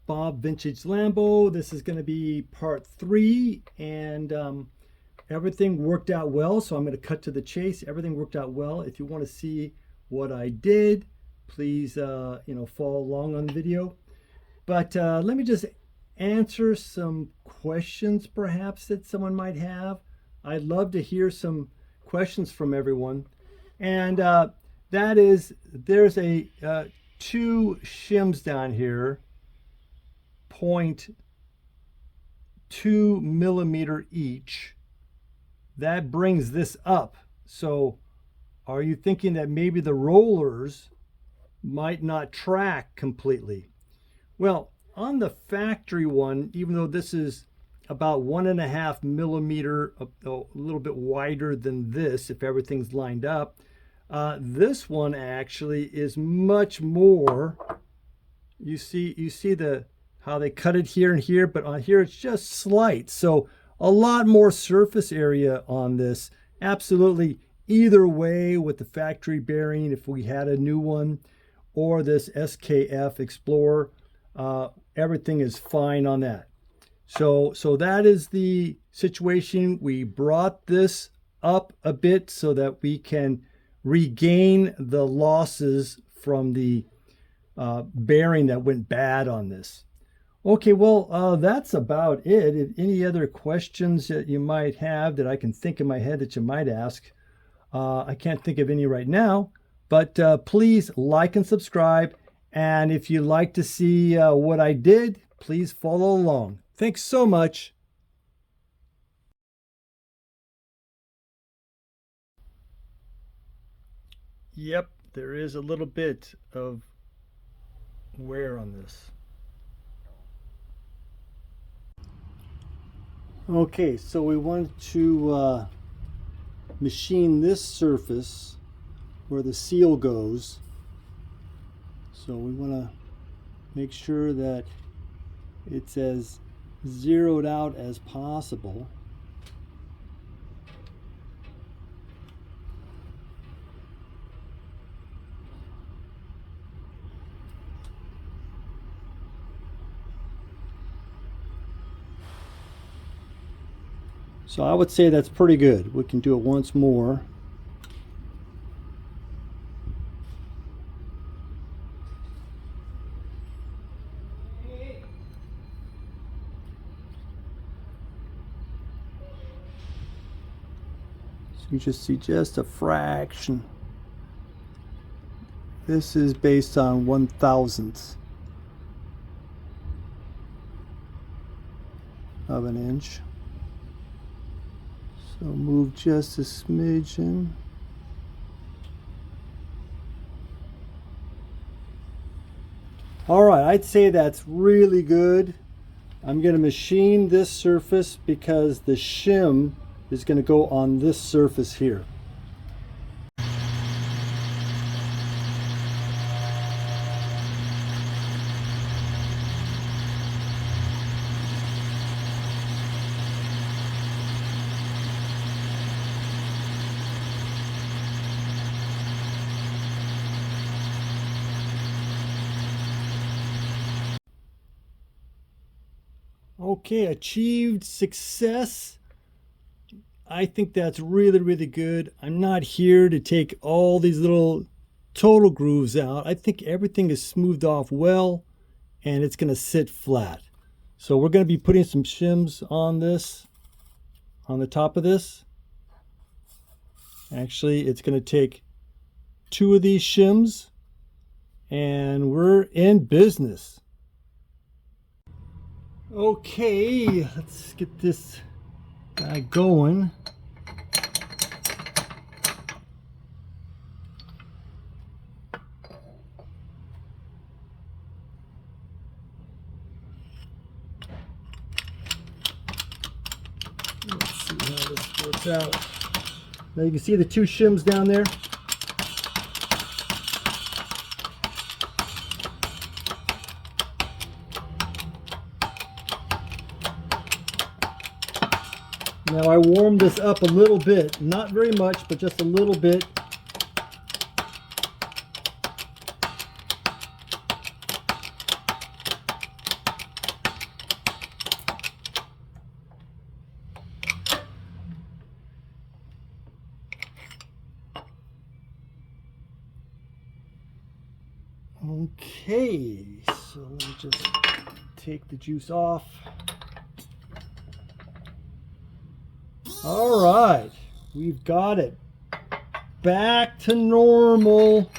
Bob Vintage Lambo. This is going to be part 3, and everything worked out well, so I'm going to cut to the chase. Everything worked out well. If you want to see what I did, please follow along on the video. But let me just answer some questions perhaps that someone might have. I'd love to hear some questions from everyone. And that is, there's a 2 shims down here, 0.2 millimeter each. That brings this up. So are you thinking that maybe the rollers might not track completely? Well, on the factory one, even though this is about 1.5 millimeter, a little bit wider than this if everything's lined up, this one actually is much more. You see how they cut it here and here, but on here it's just slight. So a lot more surface area on this. Absolutely, either way, with the factory bearing, if we had a new one, or this SKF Explorer, everything is fine on that. So that is the situation. We brought this up a bit so that we can regain the losses from the bearing that went bad on this. Okay, well, that's about it. If any other questions that you might have that I can think in my head that you might ask, I can't think of any right now, but please like and subscribe. And if you'd like to see what I did, please follow along. Thanks so much. Yep, there is a little bit of wear on this. Okay, so we want to machine this surface where the seal goes. So we want to make sure that it's as zeroed out as possible. So I would say that's pretty good. We can do it once more. So you just see just a fraction. This is based on 1/1000th of an inch. So move just a smidgen. All right, I'd say that's really good. I'm going to machine this surface because the shim is going to go on this surface here. Okay, achieved success. I think that's really, really good. I'm not here to take all these little total grooves out. I think everything is smoothed off well, and it's going to sit flat. So we're going to be putting some shims on this, on the top of this. Actually, it's going to take 2 of these shims, and we're in business. Okay, let's get this guy going. Let's see how this works out. Now you can see the 2 shims down there. Now I warmed this up a little bit, not very much, but just a little bit. Okay, so let me just take the juice off. All right, we've got it back to normal.